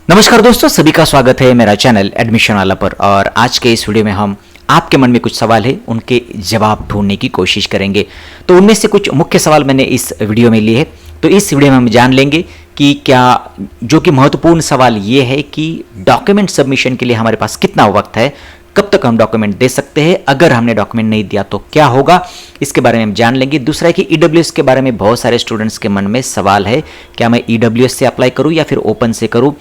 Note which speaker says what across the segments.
Speaker 1: नमस्कार दोस्तों, सभी का स्वागत है मेरा चैनल एडमिशन वाला पर। और आज के इस वीडियो में हम आपके मन में कुछ सवाल है उनके जवाब ढूंढने की कोशिश करेंगे। तो उनमें से कुछ मुख्य सवाल मैंने इस वीडियो में लिए हैं। तो इस वीडियो में हम जान लेंगे कि क्या जो कि महत्वपूर्ण सवाल ये है कि डॉक्यूमेंट सबमिशन के लिए हमारे पास कितना वक्त है, कब तक हम डॉक्यूमेंट दे सकते हैं, अगर हमने डॉक्यूमेंट नहीं दिया तो क्या होगा, इसके बारे में हम जान लेंगे। दूसरा है कि ईडब्ल्यूएस के बारे में बहुत सारे स्टूडेंट्स के मन में सवाल है, क्या मैं ईडब्ल्यूएस से अप्लाई करूं या फिर ओपन से करूं।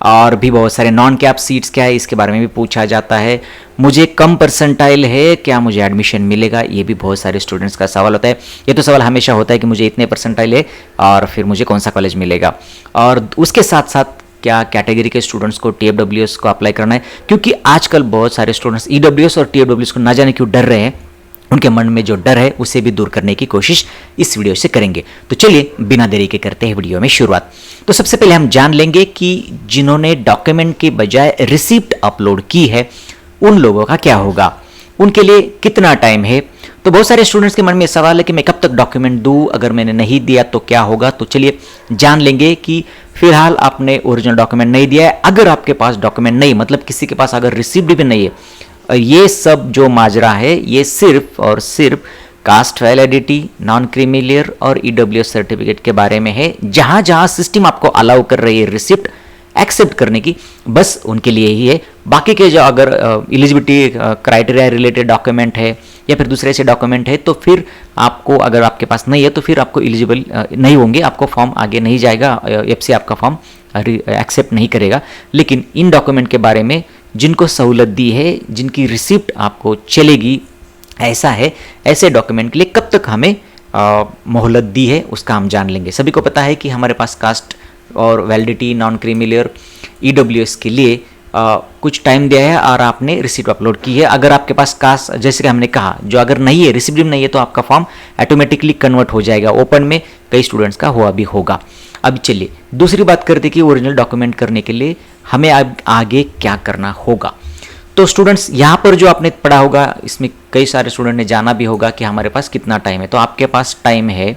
Speaker 1: और भी बहुत सारे नॉन कैप सीट्स क्या है इसके बारे में भी पूछा जाता है। मुझे कम परसेंटाइल है, क्या मुझे एडमिशन मिलेगा, ये भी बहुत सारे स्टूडेंट्स का सवाल होता है। ये तो सवाल हमेशा होता है कि मुझे इतने परसेंटाइल है और फिर मुझे कौन सा कॉलेज मिलेगा। और उसके साथ साथ क्या कैटेगरी के स्टूडेंट्स को टीएफडब्ल्यूएस को अप्लाई करना है, क्योंकि आजकल बहुत सारे स्टूडेंट्स ईडब्ल्यूएस और टीएफडब्ल्यूएस को ना जाने क्यों डर रहे हैं। उनके मन में जो डर है उसे भी दूर करने की कोशिश इस वीडियो से करेंगे। तो चलिए बिना देरी के करते हैं वीडियो में शुरुआत। तो सबसे पहले हम जान लेंगे कि जिन्होंने डॉक्यूमेंट के बजाय रिसिप्ट अपलोड की है उन लोगों का क्या होगा, उनके लिए कितना टाइम है। तो बहुत सारे स्टूडेंट्स के मन में सवाल है कि मैं कब तक डॉक्यूमेंट दूं, अगर मैंने नहीं दिया तो क्या होगा। तो चलिए जान लेंगे कि फिलहाल आपने ओरिजिनल डॉक्यूमेंट नहीं दिया है। अगर आपके पास डॉक्यूमेंट नहीं, मतलब किसी के पास अगर रिसिप्ट भी नहीं है, ये सब जो माजरा है ये सिर्फ और सिर्फ कास्ट वैलिडिटी, नॉन क्रीमिलियर और ईडब्ल्यूएस सर्टिफिकेट के बारे में है। जहां जहां सिस्टम आपको अलाउ कर रही है रिसिप्ट एक्सेप्ट करने की, बस उनके लिए ही है। बाकी के जो अगर एलिजिबिलिटी क्राइटेरिया रिलेटेड डॉक्यूमेंट है या फिर दूसरे से डॉक्यूमेंट है, तो फिर आपको, अगर आपके पास नहीं है तो फिर आपको एलिजिबल नहीं होंगे, आपको फॉर्म आगे नहीं जाएगा, एफसी आपका फॉर्म एक्सेप्ट नहीं करेगा। लेकिन इन डॉक्यूमेंट के बारे में जिनको सहूलत दी है, जिनकी रिसिप्ट आपको चलेगी, ऐसा है, ऐसे डॉक्यूमेंट के लिए कब तक हमें मोहलत दी है उसका हम जान लेंगे। सभी को पता है कि हमारे पास कास्ट और वैलिडिटी, नॉन क्रीमिलियर, ईडब्ल्यूएस के लिए कुछ टाइम दिया है और आपने रिसिप्ट अपलोड की है। अगर आपके पास कास्ट, जैसे कि हमने कहा, जो अगर नहीं है, रिसिप्ट नहीं है, तो आपका फॉर्म ऑटोमेटिकली कन्वर्ट हो जाएगा। ओपन में कई स्टूडेंट्स का हुआ भी होगा। अब चलिए दूसरी बात करते कि ओरिजिनल डॉक्यूमेंट करने के लिए हमें आगे क्या करना होगा। तो स्टूडेंट्स, यहाँ पर जो आपने पढ़ा होगा, इसमें कई सारे स्टूडेंट ने जाना भी होगा कि हमारे पास कितना टाइम है। तो आपके पास टाइम है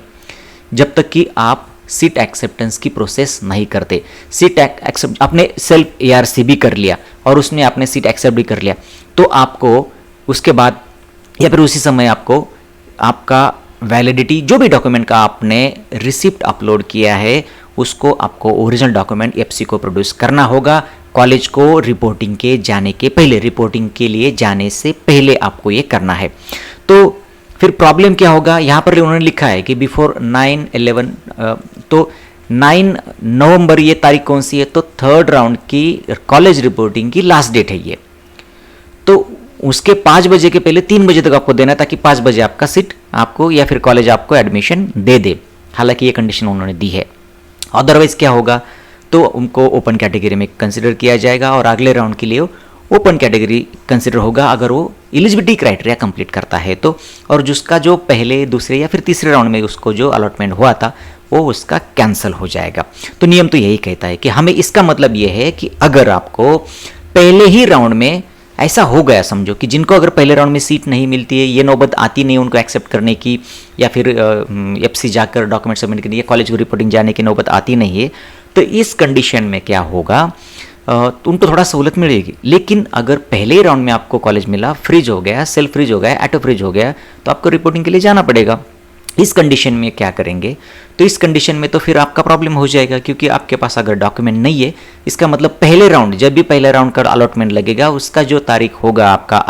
Speaker 1: जब तक कि आप सीट एक्सेप्टेंस की प्रोसेस नहीं करते। सीट एक्सेप्ट, आपने सेल्फ एआरसी भी कर लिया और उसमें आपने सीट एक्सेप्ट भी कर लिया, तो आपको उसके बाद या फिर उसी समय आपको आपका वैलिडिटी, जो भी डॉक्यूमेंट का आपने रिसिप्ट अपलोड किया है, उसको आपको ओरिजिनल डॉक्यूमेंट एफसी को प्रोड्यूस करना होगा। कॉलेज को रिपोर्टिंग के जाने के पहले, रिपोर्टिंग के लिए जाने से पहले आपको ये करना है। तो फिर प्रॉब्लम क्या होगा, यहाँ पर उन्होंने लिखा है कि बिफोर 9/11, तो 9 नवंबर ये तारीख कौन सी है, तो थर्ड राउंड की कॉलेज रिपोर्टिंग की लास्ट डेट है ये। तो उसके 5 बजे के पहले 3 बजे तक आपको देना है, ताकि 5 बजे आपका सीट आपको या फिर कॉलेज आपको एडमिशन दे दे। हालांकि ये कंडीशन उन्होंने दी है। अदरवाइज क्या होगा, तो उनको ओपन कैटेगरी में कंसिडर किया जाएगा और अगले राउंड के लिए ओपन कैटेगरी कंसिडर होगा अगर वो एलिजिबिलिटी क्राइटेरिया कंप्लीट करता है तो। और जिसका जो पहले, दूसरे या फिर तीसरे राउंड में उसको जो अलॉटमेंट हुआ था वो उसका कैंसिल हो जाएगा। तो नियम तो यही कहता है कि हमें, इसका मतलब ये है कि अगर आपको पहले ही राउंड में ऐसा हो गया, समझो कि जिनको अगर पहले राउंड में सीट नहीं मिलती है, ये नौबत आती नहीं उनको एक्सेप्ट करने की या फिर एफसी जाकर डॉक्यूमेंट सबमिट करने या कॉलेज को रिपोर्टिंग जाने की नौबत आती नहीं है, तो इस कंडीशन में क्या होगा, तो उनको थोड़ा सहूलत मिलेगी। लेकिन अगर पहले ही राउंड में आपको कॉलेज मिला, फ्रीज हो गया, सेल्फ फ्रीज हो गया, ऑटो फ्रीज हो गया, तो आपको रिपोर्टिंग के लिए जाना पड़ेगा। इस कंडीशन में क्या करेंगे, तो इस कंडीशन में तो फिर आपका प्रॉब्लम हो जाएगा, क्योंकि आपके पास अगर डॉक्यूमेंट नहीं है, इसका मतलब पहले राउंड, जब भी पहले राउंड का अलॉटमेंट लगेगा, उसका जो तारीख होगा आपका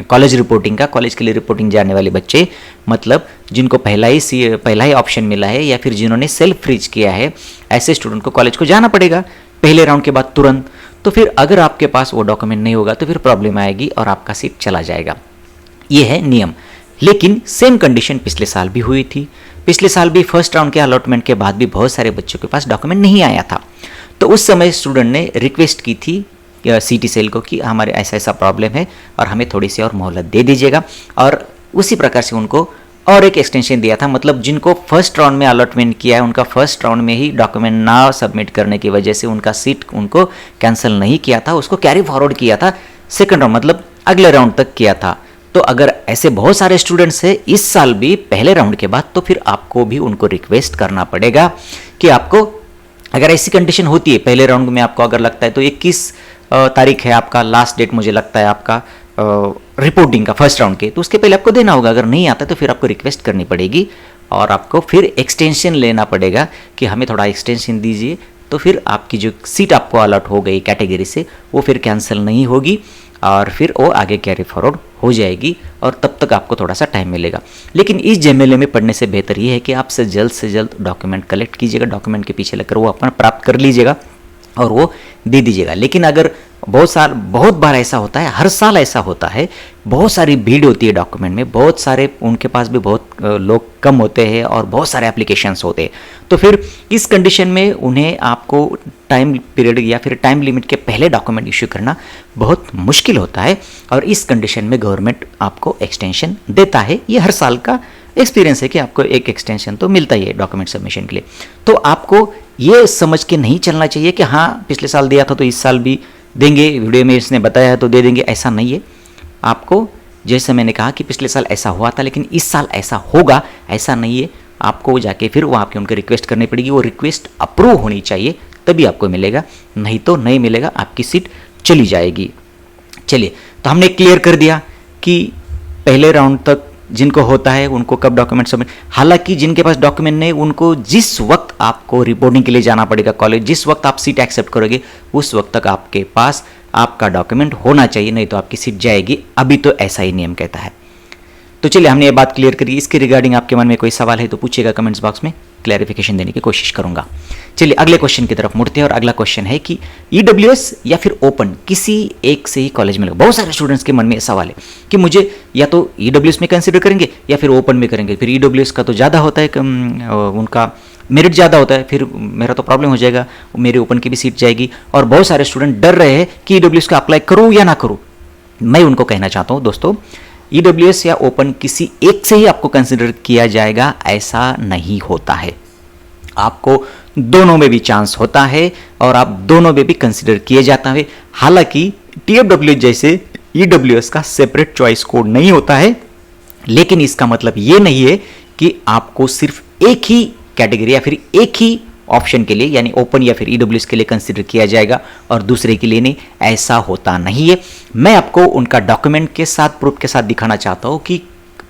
Speaker 1: कॉलेज रिपोर्टिंग का, कॉलेज के लिए रिपोर्टिंग जाने वाले बच्चे, मतलब जिनको पहला ही ऑप्शन मिला है या फिर जिन्होंने सेल्फ फ्रीज किया है, ऐसे स्टूडेंट को कॉलेज को जाना पड़ेगा पहले राउंड के बाद तुरंत। तो फिर अगर आपके पास वो डॉक्यूमेंट नहीं होगा तो फिर प्रॉब्लम आएगी और आपका सीट चला जाएगा। ये है नियम। लेकिन सेम कंडीशन पिछले साल भी हुई थी। पिछले साल भी फर्स्ट राउंड के अलॉटमेंट के बाद भी बहुत सारे बच्चों के पास डॉक्यूमेंट नहीं आया था। तो उस समय स्टूडेंट ने रिक्वेस्ट की थी सीटी सेल को कि हमारे ऐसा ऐसा प्रॉब्लम है और हमें थोड़ी सी और मोहलत दे दीजिएगा। और उसी प्रकार से उनको और एक एक्सटेंशन दिया था। मतलब जिनको फर्स्ट राउंड में अलॉटमेंट किया है, उनका फर्स्ट राउंड में ही डॉक्यूमेंट ना सबमिट करने की वजह से उनका सीट उनको कैंसिल नहीं किया था, उसको कैरी फॉरवर्ड किया था सेकंड राउंड, मतलब अगले राउंड तक किया था। तो अगर ऐसे बहुत सारे स्टूडेंट्स हैं इस साल भी पहले राउंड के बाद, तो फिर आपको भी उनको रिक्वेस्ट करना पड़ेगा कि आपको अगर ऐसी कंडीशन होती है पहले राउंड में आपको अगर लगता है तो 21 तारीख है आपका लास्ट डेट, मुझे लगता है आपका रिपोर्टिंग का फर्स्ट राउंड के, तो उसके पहले आपको देना होगा। अगर नहीं आता तो फिर आपको रिक्वेस्ट करनी पड़ेगी और आपको फिर एक्सटेंशन लेना पड़ेगा कि हमें थोड़ा एक्सटेंशन दीजिए, तो फिर आपकी जो सीट आपको अलॉट हो गई कैटेगरी से वो फिर कैंसिल नहीं होगी और फिर वो आगे कैरी फॉरवर्ड हो जाएगी और तब तक आपको थोड़ा सा टाइम मिलेगा। लेकिन इस झमेले में पढ़ने से बेहतर ये है कि आप से जल्द डॉक्यूमेंट कलेक्ट कीजिएगा, डॉक्यूमेंट के पीछे लगकर वो अपना प्राप्त कर लीजिएगा और वो दे दीजिएगा। लेकिन अगर बहुत बार ऐसा होता है, हर साल ऐसा होता है, बहुत सारी भीड़ होती है डॉक्यूमेंट में, बहुत सारे उनके पास भी बहुत लोग कम होते हैं और बहुत सारे एप्लीकेशंस होते हैं, तो फिर इस कंडीशन में उन्हें आपको टाइम पीरियड या फिर टाइम लिमिट के पहले डॉक्यूमेंट इश्यू करना बहुत मुश्किल होता है और इस कंडीशन में गवर्नमेंट आपको एक्सटेंशन देता है। ये हर साल का एक्सपीरियंस है कि आपको एक एक्सटेंशन तो मिलता ही है डॉक्यूमेंट सबमिशन के लिए। तो आपको ये समझ के नहीं चलना चाहिए कि हाँ पिछले साल दिया था तो इस साल भी देंगे, वीडियो में इसने बताया है तो दे देंगे, ऐसा नहीं है। आपको जैसे मैंने कहा कि पिछले साल ऐसा हुआ था लेकिन इस साल ऐसा होगा, ऐसा नहीं है। आपको जाके फिर वहाँ पे उनकी रिक्वेस्ट करनी पड़ेगी, वो रिक्वेस्ट अप्रूव होनी चाहिए तभी आपको मिलेगा, नहीं तो नहीं मिलेगा, आपकी सीट चली जाएगी। चलिए, तो हमने क्लियर कर दिया कि पहले राउंड तक जिनको होता है उनको कब डॉक्यूमेंट सबमिट, हालांकि जिनके पास डॉक्यूमेंट नहीं उनको जिस वक्त आपको रिपोर्टिंग के लिए जाना पड़ेगा कॉलेज, जिस वक्त आप सीट एक्सेप्ट करोगे उस वक्त तक आपके पास आपका डॉक्यूमेंट होना चाहिए, नहीं तो आपकी सीट जाएगी। अभी तो ऐसा ही नियम कहता है। तो चलिए, हमने ये बात क्लियर करी। इसके रिगार्डिंग आपके मन में कोई सवाल है तो पूछिएगा कमेंट्स बॉक्स में, क्लैरिफिकेशन देने की कोशिश करूंगा। चलिए अगले क्वेश्चन की तरफ मुड़ते हैं और अगला क्वेश्चन है कि ईडब्ल्यूएस या फिर ओपन किसी एक से ही कॉलेज में लगा। बहुत सारे स्टूडेंट्स के मन में सवाल है कि मुझे या तो ईडब्ल्यूएस में कंसिडर करेंगे या फिर ओपन में करेंगे। फिर ईडब्ल्यूएस का तो ज़्यादा होता है, उनका मेरिट ज़्यादा होता है, फिर मेरा तो प्रॉब्लम हो जाएगा, मेरे ओपन की भी सीट जाएगी। और बहुत सारे स्टूडेंट डर रहे हैं कि ईडब्ल्यूएस का अप्लाई करूँ या ना करूँ। मैं उनको कहना चाहता हूँ दोस्तों, ईडब्ल्यूएस या ओपन किसी एक से ही आपको कंसिडर किया जाएगा ऐसा नहीं होता है। आपको दोनों में भी चांस होता है और आप दोनों में भी कंसिडर किए जाता है। हालांकि टीएफडब्ल्यू जैसे ईडब्ल्यूएस का सेपरेट चॉइस कोड नहीं होता है, लेकिन इसका मतलब ये नहीं है कि आपको सिर्फ एक ही कैटेगरी या फिर एक ही ऑप्शन के लिए यानी ओपन या फिर ईडब्ल्यूएस के लिए कंसिडर किया जाएगा और दूसरे के लिए नहीं, ऐसा होता नहीं है। मैं आपको उनका डॉक्यूमेंट के साथ प्रूफ के साथ दिखाना चाहता हूं कि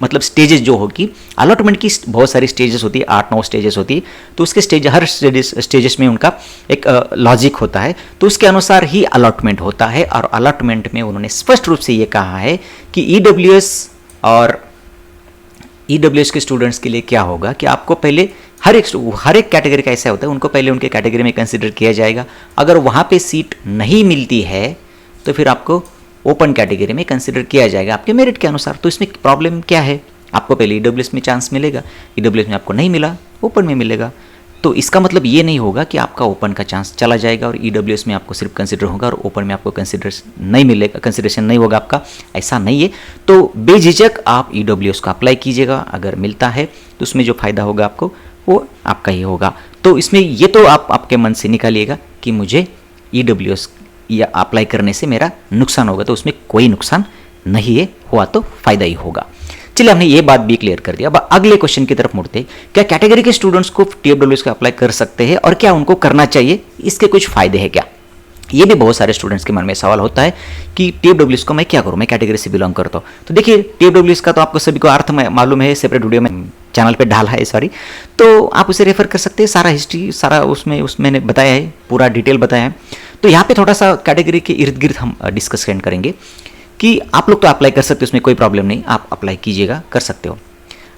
Speaker 1: मतलब स्टेजेस जो होगी, अलॉटमेंट की बहुत सारी स्टेजेस होती है, 8-9 स्टेजेस होती है, तो उसके हर स्टेजेस में उनका एक लॉजिक होता है, तो उसके अनुसार ही अलॉटमेंट होता है। और अलॉटमेंट में उन्होंने स्पष्ट रूप से ये कहा है कि ईडब्ल्यूएस और ईडब्ल्यूएस के स्टूडेंट्स के लिए क्या होगा कि आपको पहले हर एक कैटेगरी का ऐसा होता है, उनको पहले उनके कैटेगरी में कंसिडर किया जाएगा। अगर वहाँ पे सीट नहीं मिलती है तो फिर आपको ओपन कैटेगरी में कंसिडर किया जाएगा आपके मेरिट के अनुसार। तो इसमें प्रॉब्लम क्या है, आपको पहले ईडब्ल्यूएस में चांस मिलेगा, ईडब्ल्यूएस में आपको नहीं मिला, ओपन में मिलेगा। तो इसका मतलब ये नहीं होगा कि आपका ओपन का चांस चला जाएगा और ईडब्ल्यूएस में आपको सिर्फ कंसिडर होगा और ओपन में आपको कंसिडरेशन नहीं होगा आपका, ऐसा नहीं है। तो बेझिझक आप ईडब्ल्यूएस को अप्लाई कीजिएगा, अगर मिलता है तो उसमें जो फायदा होगा आपको वो आपका ही होगा। तो इसमें ये तो आप आपके मन से निकालिएगा कि मुझे ईडब्ल्यूएस या अप्लाई करने से मेरा नुकसान होगा, तो उसमें कोई नुकसान नहीं है, हुआ तो फायदा ही होगा। चलिए, हमने ये बात भी क्लियर कर दिया। अब अगले क्वेश्चन की तरफ मुड़ते, क्या कैटेगरी के स्टूडेंट्स को टीएफडब्ल्यूएस का अप्लाई कर सकते हैं और क्या उनको करना चाहिए, इसके कुछ फायदे हैं क्या? ये भी बहुत सारे स्टूडेंट्स के मन में सवाल होता है कि टीएफडब्ल्यूएस को मैं क्या करूं, मैं कैटेगरी से बिलोंग करता हूं। तो देखिए, टीएफडब्ल्यूएस का तो आपको सभी को अर्थ मालूम है, सेपरेट वीडियो में चैनल पे डाला है, सॉरी, तो आप उसे रेफर कर सकते हैं। सारा हिस्ट्री सारा उसमें मैंने बताया है, पूरा डिटेल बताया है। तो यहाँ पे थोड़ा सा कैटेगरी के इर्द गिर्द हम डिस्कस करेंगे कि आप लोग तो अप्लाई कर सकते हो, उसमें कोई प्रॉब्लम नहीं, आप अप्लाई कीजिएगा, कर सकते हो।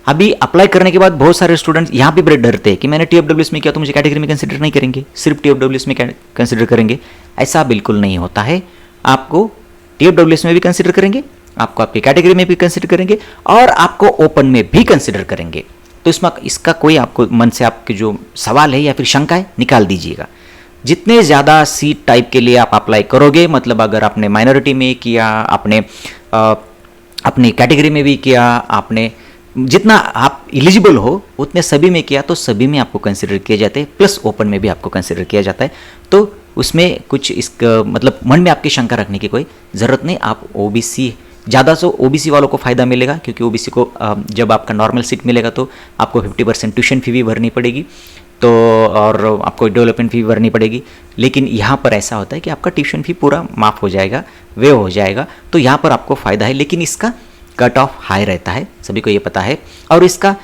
Speaker 1: अभी अप्लाई करने के बाद बहुत सारे स्टूडेंट्स यहाँ पे बड़े डरते हैं कि मैंने टीएफडब्ल्यूएस में किया तो मुझे कैटेगरी में कंसिडर नहीं करेंगे, सिर्फ टीएफडब्ल्यूएस में कंसिडर करेंगे। ऐसा बिल्कुल नहीं होता है, आपको टीएफडब्ल्यूएस में भी कंसिडर करेंगे, आपको आपकी कैटेगरी में भी कंसिडर करेंगे और आपको ओपन में भी कंसिडर करेंगे। तो इसका कोई आपको मन से आपके जो सवाल है या फिर शंका है निकाल दीजिएगा। जितने ज़्यादा सीट टाइप के लिए आप अप्लाई करोगे, मतलब अगर आपने माइनॉरिटी में किया, आपने अपनी कैटेगरी में भी किया, आपने जितना आप एलिजिबल हो उतने सभी में किया तो सभी में आपको कंसिडर किया जाता है, प्लस ओपन में भी आपको कंसिडर किया जाता है। तो उसमें कुछ इसका मतलब मन में आपकी शंका रखने की कोई ज़रूरत नहीं। आप ओबीसी ज़्यादा से ओबीसी वालों को फ़ायदा मिलेगा, क्योंकि ओबीसी को जब आपका नॉर्मल सीट मिलेगा तो आपको 50% ट्यूशन फी भी भरनी पड़ेगी। तो और आपको डेवलपमेंट फी भरनी पड़ेगी। लेकिन यहाँ पर ऐसा होता है कि आपका ट्यूशन फी पूरा माफ़ हो जाएगा, वेव हो जाएगा, तो यहाँ पर आपको फ़ायदा है। लेकिन इसका कट ऑफ हाई रहता है, सभी को ये पता है। और इसका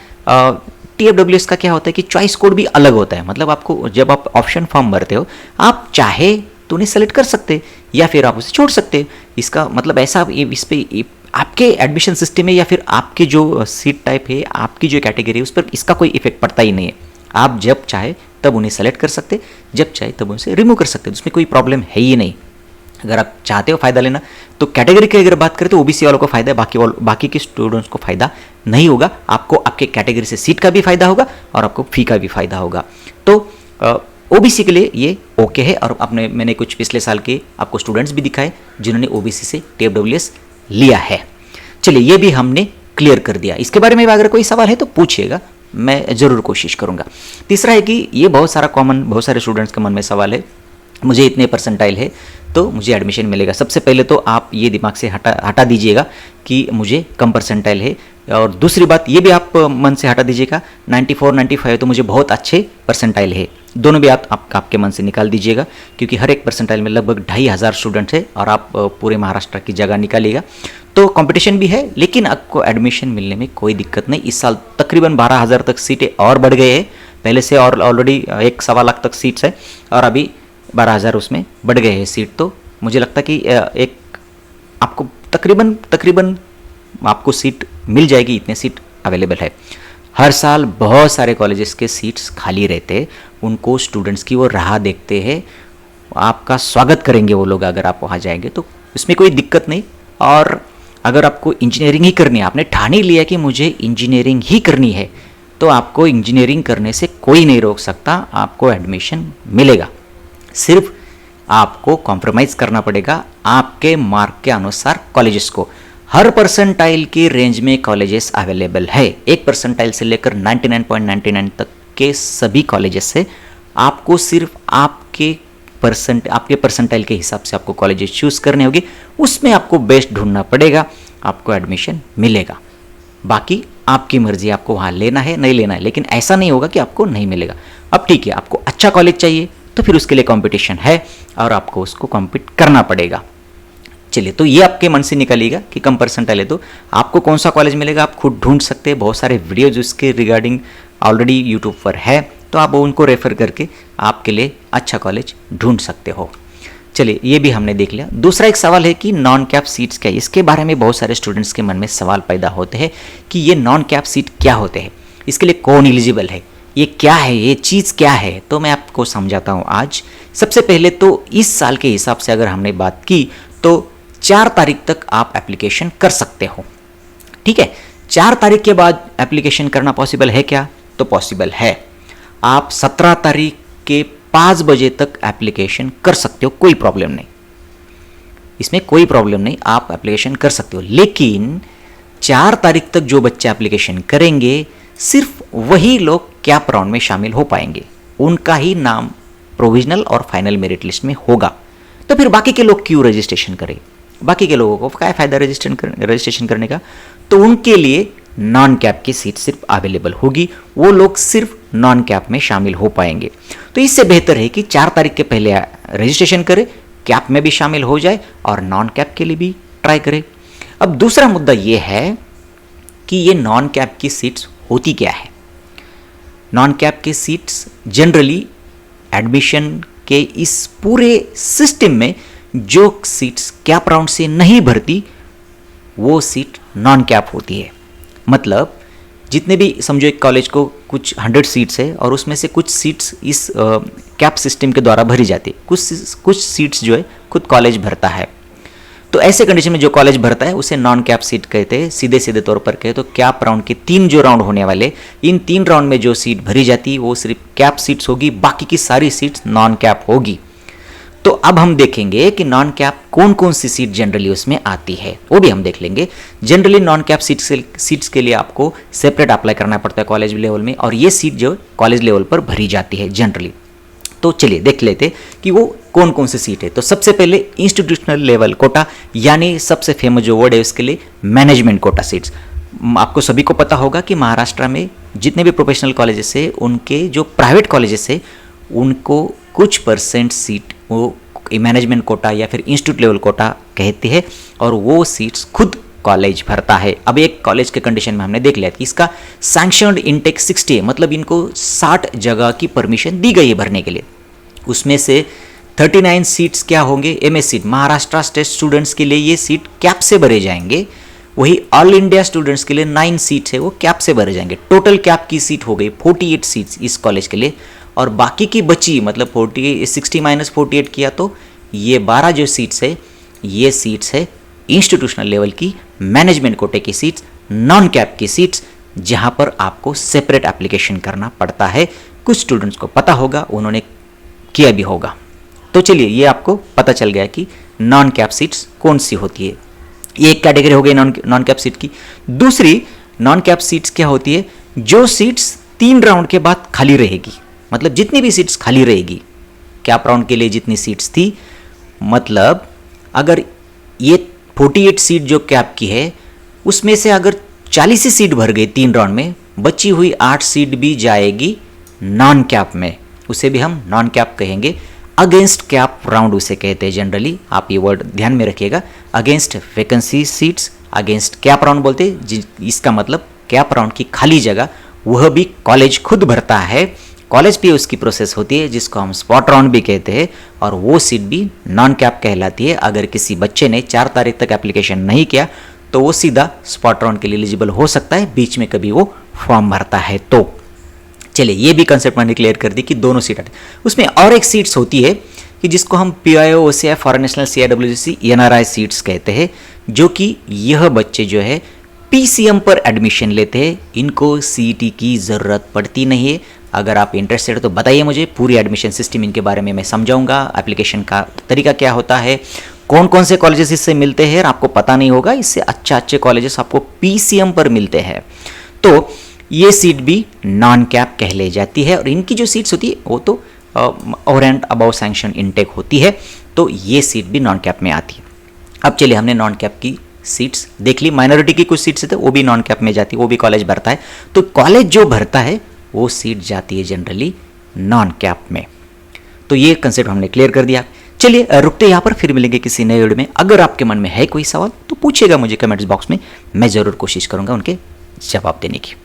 Speaker 1: TFWS का क्या होता है कि चॉइस कोड भी अलग होता है। मतलब आपको जब आप ऑप्शन फॉर्म भरते हो, आप चाहे तो उन्हें सेलेक्ट कर सकते या फिर आप उसे छोड़ सकते। इसका मतलब ऐसा इस पे आपके एडमिशन सिस्टम में या फिर आपके जो सीट टाइप है, आपकी जो कैटेगरी है, उस पर इसका कोई इफेक्ट पड़ता ही नहीं है। आप जब चाहे तब उन्हें सेलेक्ट कर सकते, जब चाहे तब उनसे रिमूव कर सकते, उसमें कोई प्रॉब्लम है ही नहीं। अगर आप चाहते हो फ़ायदा लेना तो कैटेगरी की अगर बात करें तो OBC वालों को फ़ायदा है, बाकी के स्टूडेंट्स को फ़ायदा नहीं होगा। आपको आपके कैटेगरी से सीट का भी फ़ायदा होगा और आपको फ़ी का भी फ़ायदा होगा। तो OBC के लिए ये ओके है। और मैंने कुछ पिछले साल के आपको स्टूडेंट्स भी दिखाए जिन्होंने OBC से TFWS लिया है। चलिए, ये भी हमने क्लियर कर दिया। इसके बारे में अगर कोई सवाल है तो पूछिएगा, मैं ज़रूर कोशिश करूँगा। तीसरा है कि ये बहुत सारे स्टूडेंट्स के मन में सवाल है, मुझे इतने परसेंटाइल है तो मुझे एडमिशन मिलेगा। सबसे पहले तो आप ये दिमाग से हटा दीजिएगा कि मुझे कम परसेंटाइल है। और दूसरी बात ये भी आप मन से हटा दीजिएगा 94 95 तो मुझे बहुत अच्छे परसेंटाइल है। दोनों भी आपके मन से निकाल दीजिएगा, क्योंकि हर एक परसेंटाइल में लगभग 2500 स्टूडेंट है और आप पूरे महाराष्ट्र की जगह निकालिएगा। तो कंपटीशन भी है, लेकिन आपको एडमिशन मिलने में कोई दिक्कत नहीं। इस साल तकरीबन 12,000 तक सीटें और बढ़ गए हैं, पहले से और ऑलरेडी 1.25 लाख तक सीट्स है और अभी 12,000 उसमें बढ़ गए हैं सीट। तो मुझे लगता है कि एक आपको तकरीबन आपको सीट मिल जाएगी, इतने सीट अवेलेबल है। हर साल बहुत सारे कॉलेजेस के सीट्स खाली रहते हैं, उनको स्टूडेंट्स की वो राह देखते हैं, आपका स्वागत करेंगे वो लोग अगर आप वहाँ जाएंगे तो इसमें कोई दिक्कत नहीं। और अगर आपको इंजीनियरिंग ही करनी है, आपने ठान ही लिया कि मुझे इंजीनियरिंग ही करनी है, तो आपको इंजीनियरिंग करने से कोई नहीं रोक सकता, आपको एडमिशन मिलेगा। सिर्फ आपको कॉम्प्रोमाइज़ करना पड़ेगा आपके मार्क के अनुसार कॉलेजेस को। हर परसेंटाइल की रेंज में कॉलेजेस अवेलेबल है, 1 परसेंटाइल से लेकर 99.99 तक के सभी कॉलेजेस से आपको सिर्फ आपके परसेंटाइल के हिसाब से आपको कॉलेजेस चूज़ करने होंगे, उसमें आपको बेस्ट ढूंढना पड़ेगा, आपको एडमिशन मिलेगा। बाकी आपकी मर्जी, आपको वहाँ लेना है नहीं लेना है, लेकिन ऐसा नहीं होगा कि आपको नहीं मिलेगा। अब ठीक है, आपको अच्छा कॉलेज चाहिए तो फिर उसके लिए कंपटीशन है और आपको उसको कॉम्पीट करना पड़ेगा। चलिए, तो ये आपके मन से निकालिएगा कि कम परसेंटाइल है तो आपको कौन सा कॉलेज मिलेगा, आप खुद ढूंढ सकते हैं। बहुत सारे वीडियोज उसके रिगार्डिंग ऑलरेडी यूट्यूब पर है, तो आप उनको रेफर करके आपके लिए अच्छा कॉलेज ढूंढ सकते हो। चलिए, ये भी हमने देख लिया। दूसरा एक सवाल है कि नॉन कैप सीट्स क्या है। इसके बारे में बहुत सारे स्टूडेंट्स के मन में सवाल पैदा होते हैं कि ये नॉन कैप सीट क्या होते हैं, इसके लिए कौन एलिजिबल है, ये क्या है, ये चीज़ क्या है। तो मैं आपको समझाता हूँ आज। सबसे पहले तो इस साल के हिसाब से अगर हमने बात की तो 4 तारीख तक आप एप्लीकेशन कर सकते हो। ठीक है, 4 तारीख के बाद एप्लीकेशन करना पॉसिबल है क्या? तो पॉसिबल है। आप 17 तारीख के 5 बजे तक एप्लीकेशन कर सकते हो, कोई प्रॉब्लम नहीं, इसमें कोई प्रॉब्लम नहीं, आप एप्लीकेशन कर सकते हो। लेकिन 4 तारीख तक जो बच्चे एप्लीकेशन करेंगे सिर्फ वही लोग कैप राउंड में शामिल हो पाएंगे, उनका ही नाम प्रोविजनल और फाइनल मेरिट लिस्ट में होगा। तो फिर बाकी के लोग क्यों रजिस्ट्रेशन करें? बाकी के लोगों को क्या फ़ायदा रजिस्ट्रेशन करने का? तो उनके लिए नॉन कैप की सीट सिर्फ अवेलेबल होगी, वो लोग सिर्फ नॉन कैप में शामिल हो पाएंगे। तो इससे बेहतर है कि 4 तारीख के पहले रजिस्ट्रेशन करें, कैप में भी शामिल हो जाए और नॉन कैप के लिए भी ट्राई करें। अब दूसरा मुद्दा ये है कि ये नॉन कैप की सीट्स होती क्या है। नॉन कैप की सीट्स जनरली एडमिशन के इस पूरे सिस्टम में जो सीट्स कैप राउंड से नहीं भरती वो सीट नॉन कैप होती है। मतलब जितने भी समझो एक कॉलेज को कुछ 100 सीट्स है और उसमें से कुछ सीट्स इस कैप सिस्टम के द्वारा भरी जाती है, कुछ सीट्स जो है खुद कॉलेज भरता है। तो ऐसे कंडीशन में जो कॉलेज भरता है उसे नॉन कैप सीट कहते हैं। सीधे तौर पर कहे तो कैप राउंड के 3 जो राउंड होने वाले, इन 3 राउंड में जो सीट भरी जाती है वो सिर्फ कैप सीट्स होगी, बाकी की सारी सीट्स नॉन कैप होगी। तो अब हम देखेंगे कि नॉन कैप कौन कौन सी सीट जनरली उसमें आती है, वो भी हम देख लेंगे। जनरली नॉन कैप सीट्स के लिए आपको सेपरेट अप्लाई करना पड़ता है कॉलेज लेवल में, और ये सीट जो कॉलेज लेवल पर भरी जाती है जनरली। तो चलिए देख लेते कि वो कौन कौन सी सीट है। तो सबसे पहले इंस्टीट्यूशनल लेवल कोटा, यानी सबसे फेमस जो वर्ड है उसके लिए मैनेजमेंट कोटा सीट्स। आपको सभी को पता होगा कि महाराष्ट्र में जितने भी प्रोफेशनल कॉलेजेस है, उनके जो प्राइवेट कॉलेजेस है, उनको कुछ परसेंट सीट वो मैनेजमेंट कोटा या फिर इंस्टीट्यूट लेवल कोटा कहते हैं, और वो सीट्स खुद कॉलेज भरता है। अब एक कॉलेज के कंडीशन में हमने देख लिया कि इसका सैंक्शनड इनटेक 60 है, मतलब इनको 60 जगह की परमिशन दी गई है भरने के लिए। उसमें से 39 सीट्स क्या होंगे, MS seat, Maharashtra state students के लिए ये सीट कैप से भरे जाएंगे। वही ऑल इंडिया स्टूडेंट्स के लिए 9 सीट्स है, वो कैप से भरे जाएंगे। टोटल कैप की सीट हो गई 48 सीट्स इस कॉलेज के लिए, और बाकी की बची मतलब 60 - 48 किया तो ये 12 जो सीट्स है, ये सीट्स है इंस्टीट्यूशनल लेवल की मैनेजमेंट कोटे की सीट्स, नॉन कैप की सीट्स, जहां पर आपको सेपरेट एप्लीकेशन करना पड़ता है। कुछ स्टूडेंट्स को पता होगा, उन्होंने किया भी होगा। तो चलिए, ये आपको पता चल गया कि नॉन कैप सीट्स कौन सी होती है। ये एक कैटेगरी हो गई नॉन कैप सीट की। दूसरी नॉन कैप सीट्स क्या होती है, जो सीट्स 3 राउंड के बाद खाली रहेगी, मतलब जितनी भी सीट्स खाली रहेगी, कैप राउंड के लिए जितनी सीट्स थी, मतलब अगर ये 48 सीट जो कैप की है, उसमें से अगर 40 ही सीट भर गई 3 राउंड में, बची हुई 8 सीट भी जाएगी नॉन कैप में, उसे भी हम नॉन कैप कहेंगे। अगेंस्ट कैप राउंड उसे कहते हैं जनरली, आप ये वर्ड ध्यान में रखिएगा। Against vacancy seats, against cap round बोलते हैं, इसका मतलब कैप राउंड की खाली जगह वह भी कॉलेज खुद भरता है। कॉलेज पे उसकी प्रोसेस होती है, जिसको हम स्पॉट राउंड भी कहते हैं, और वो सीट भी नॉन कैप कहलाती है। अगर किसी बच्चे ने 4 तारीख तक एप्लीकेशन नहीं किया तो वो सीधा स्पॉट राउंड के लिए एलिजिबल हो सकता है, बीच में कभी वो फॉर्म भरता है तो। चलिए, ये भी कंसेप्ट मैंने क्लियर कर दी कि दोनों सीट आते। उसमें और एक सीट्स होती है कि जिसको हम PIO, OCI, foreign national, CIWC, NRI seats कहते हैं, जो कि यह बच्चे जो है PCM पर एडमिशन लेते हैं, इनको CET की ज़रूरत पड़ती नहीं है। अगर आप इंटरेस्टेड तो बताइए मुझे, पूरी एडमिशन सिस्टम इनके बारे में मैं समझाऊंगा, एप्लीकेशन का तरीका क्या होता है, कौन कौन से कॉलेजेस इससे मिलते हैं, आपको पता नहीं होगा, इससे अच्छे कॉलेजेस आपको PCM पर मिलते हैं। तो ये सीट भी नॉन कैप कहले जाती है, और इनकी जो सीट्स होती है वो तो over and above sanction intake होती है, तो ये सीट भी नॉन कैप में आती है। अब चलिए, हमने नॉन कैप की सीट्स देख ली। माइनॉरिटी की कुछ सीट्स थे, वो भी नॉन कैप में जाती है, वो भी कॉलेज भरता है। तो कॉलेज जो भरता है वो सीट जाती है जनरली नॉन कैप में। तो ये कंसेप्ट हमने क्लियर कर दिया। चलिए, रुकते यहाँ पर, फिर मिलेंगे किसी नए वीडियो में। अगर आपके मन में है कोई सवाल तो पूछिएगा मुझे कमेंट्स बॉक्स में, मैं ज़रूर कोशिश करूँगा उनके जवाब देने की।